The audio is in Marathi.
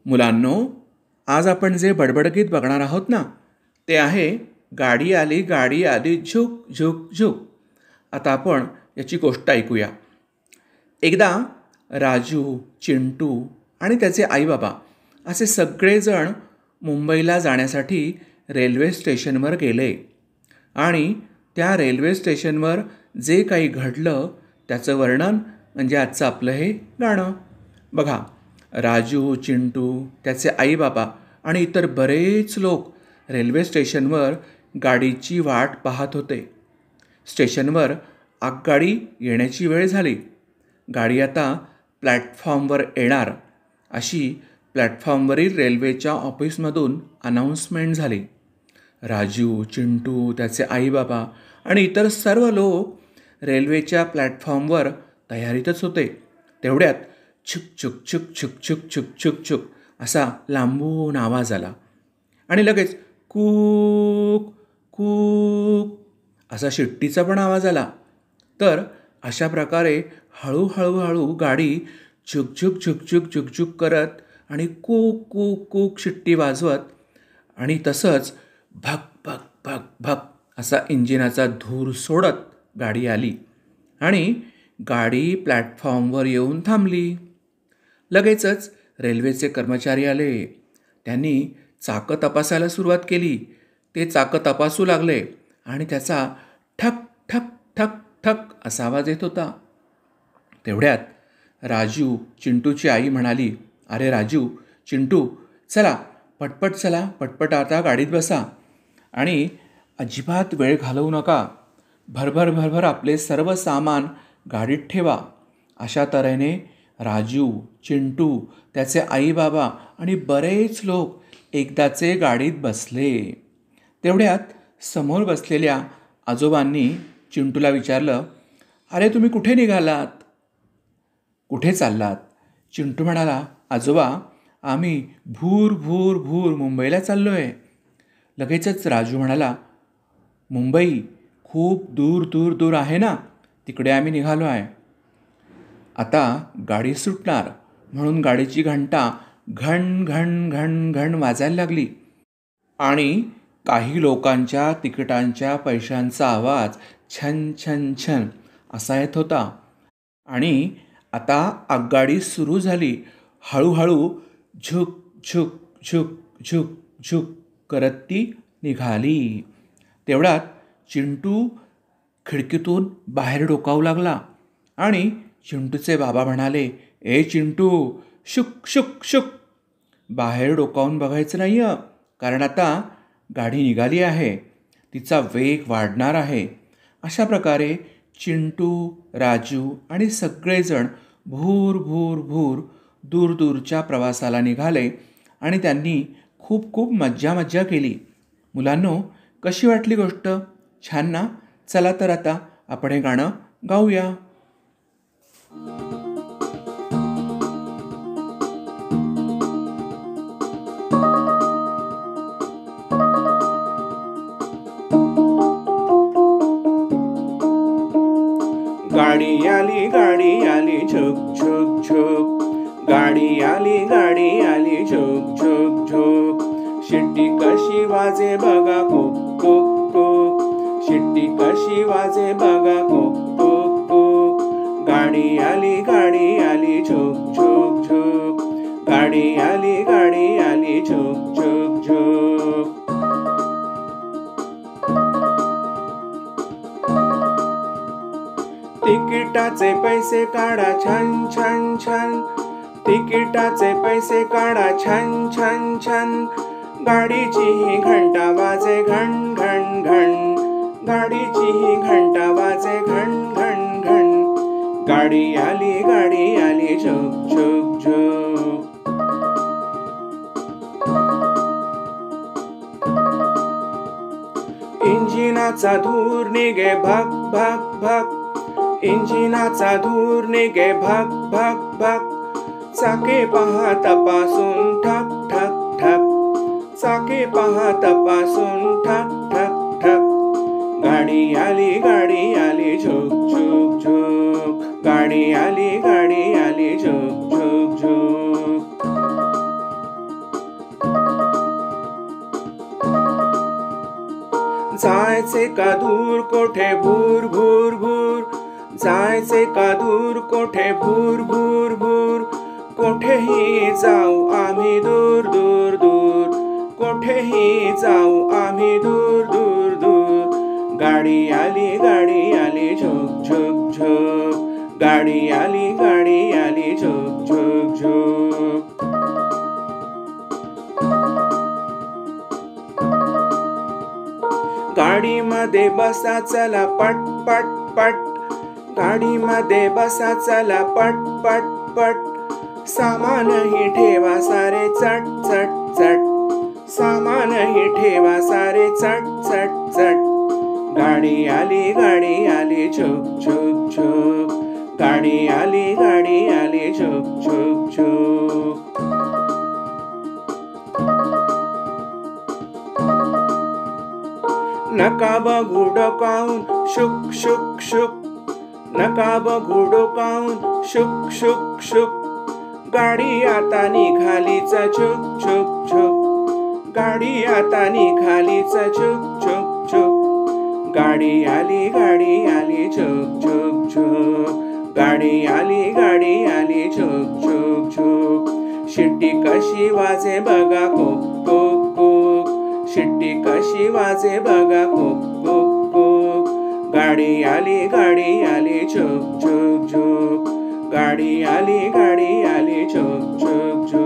मुलांनो, आज आपण जे बडबडगीत बघणार आहोत ना, ते आहे गाडी आली झुक झुक झुक. आता आपण याची गोष्ट ऐकूया. एकदा राजू, चिंटू आणि त्याचे आईबाबा असे सगळेजण मुंबईला जाण्यासाठी रेल्वे स्टेशनवर गेले आणि त्या रेल्वे स्टेशनवर जे काही घडलं त्याचं वर्णन म्हणजे आजचं आपलं हे गाणं. बघा, राजू, चिंटू, त्याचे आईबाबा आणि इतर बरेच लोक रेल्वे स्टेशनवर गाडीची वाट पाहत होते. स्टेशनवर आगगाडी येण्याची वेळ झाली. गाडी आता प्लॅटफॉर्मवर येणार अशी प्लॅटफॉर्मवरील रेल्वेच्या ऑफिसमधून अनाऊन्समेंट झाली. राजू, चिंटू, त्याचे आईबाबा आणि इतर सर्व लोक रेल्वेच्या प्लॅटफॉर्मवर तयारीतच होते. तेवढ्यात छुक छुक छुक छुक छुक छुक छुक छुक असा लांबून आवाज आला आणि लगेच कूक कूक असा शिट्टीचा पण आवाज आला. तर अशा प्रकारे हळूहळू गाडी झुकझुक झुकझुक झुकझुक करत आणि कूक कूक कूक शिट्टी वाजवत आणि तसंच भक भक भक भक असा इंजिनाचा धूर सोडत गाडी आली आणि गाडी प्लॅटफॉर्मवर येऊन थांबली. लगेचच रेल्वेचे कर्मचारी आले. त्यांनी चाकं तपासायला सुरुवात केली. ते चाकं तपासू लागले आणि त्याचा ठक ठक ठक ठक असा आवाज येत होता. तेवढ्यात राजू, चिंटूची आई म्हणाली, "अरे राजू, चिंटू, चला पटपट चला, पटपट आता गाडीत बसा आणि अजिबात वेळ घालवू नका. भरभर भरभर आपले सर्व सामान गाडीत ठेवा." अशा तऱ्हेने राजू, चिंटू, त्याचे आईबाबा आणि बरेच लोक एकदाचे गाडीत बसले. तेवढ्यात समोर बसलेल्या आजोबांनी चिंटूला विचारलं, "अरे तुम्ही कुठे निघालात? कुठे चाललात?" चिंटू म्हणाला, "आजोबा, आम्ही भूर भूर भूर मुंबईला चाललो आहे." लगेचच राजू म्हणाला, "मुंबई खूप दूर दूर दूर आहे ना, तिकडे आम्ही निघालो आहे. आता गाडी सुटणार म्हणून गाडीची घंटा घण घण घण घण वाजायला लागली आणि काही लोकांच्या तिकिटांच्या पैशांचा आवाज छन छन छन असा येत होता आणि आता आगगाडी सुरू झाली. हळूहळू झुक झुक झुक झुक झुक करत ती निघाली. तेवढ्यात चिंटू खिडकीतून बाहेर डोकावू लागला आणि चिंटूचे बाबा म्हणाले, "ए चिंटू, शुक शुक शुक. बाहेर डोकावून बघायचं नाही हं, कारण आता गाडी निघाली आहे. तिचा वेग वाढणार आहे." अशा प्रकारे चिंटू, राजू आणि सगळेजण भूर भूर भूर दूरदूरच्या प्रवासाला निघाले आणि त्यांनी खूप खूप मज्जा केली. मुलांनो, कशी वाटली गोष्ट? छान ना? चला तर आता आपण हे गाणं गाऊया. गाडी आली झुक झुक झुक. गाडी आली झुक झुक झुक. शिट्टी कशी वाजे बघा कुक कुक कुक. शिट्टी कशी वाजे बघा कुक कुक कुक. गाडी आली झुक झुक झुक. गाडी आली झुक झुक झुक. तिकिटाचे पैसे काढा छन छन छन. तिकिटाचे पैसे काढा छन छन छन. गाडीची ही घंटा वाजे घण घण घण. गाडीची ही घंटा वाजे घण घण घण. गाडी आली झुक झुक झुक. इंजिनाचा धूर निघे भक भक भक. इंजिनाचा धूर निघे भक भक भक. चाके पहा तपासून ठक ठक ठक. चाके पहा तपासून ठक ठक ठक. गाडी आली झुक झुक झुक. गाडी गाडी आली झुक झुक झुक. जायचे का दूर कोठे भूर भूर भूर, जायचे का दूर कोठे भूर भूर भूर, कोठेही जाऊ आम्ही दूर दूर दूर, कोठेही जाऊ आम्ही दूर दूर दूर. गाडी आली झुक झुक झुक, गाडी आली झुक झुक झुक. गाडीमध्ये बसा चला पट पट पट, गाडीमध्ये बसा चला पट पट पट, सामानही ठेवा सारे चट चट चट, सामानही ठेवा सारे चट चट चट. गाडी आली झुक झुक झुक, गाडी आली झुक झुक झुक. नका बघू डोकावून शुक शुक शुक, नका बघू डोकावून शुक शुक शुक, गाडी आता निघालीच झुक झुक झुक, गाडी आता निघालीच झुक झुक झुक. गाडी आली झुक झुक झुक, गाडी आली झुक झुक झुक. शिट्टी कशी वाजे बघा कोक कोक कोक, शिट्टी कशी वाजे बघा कोक कोक कोक. गाडी आली झुक झुक झुक, गाडी आली झुक झुक झुक.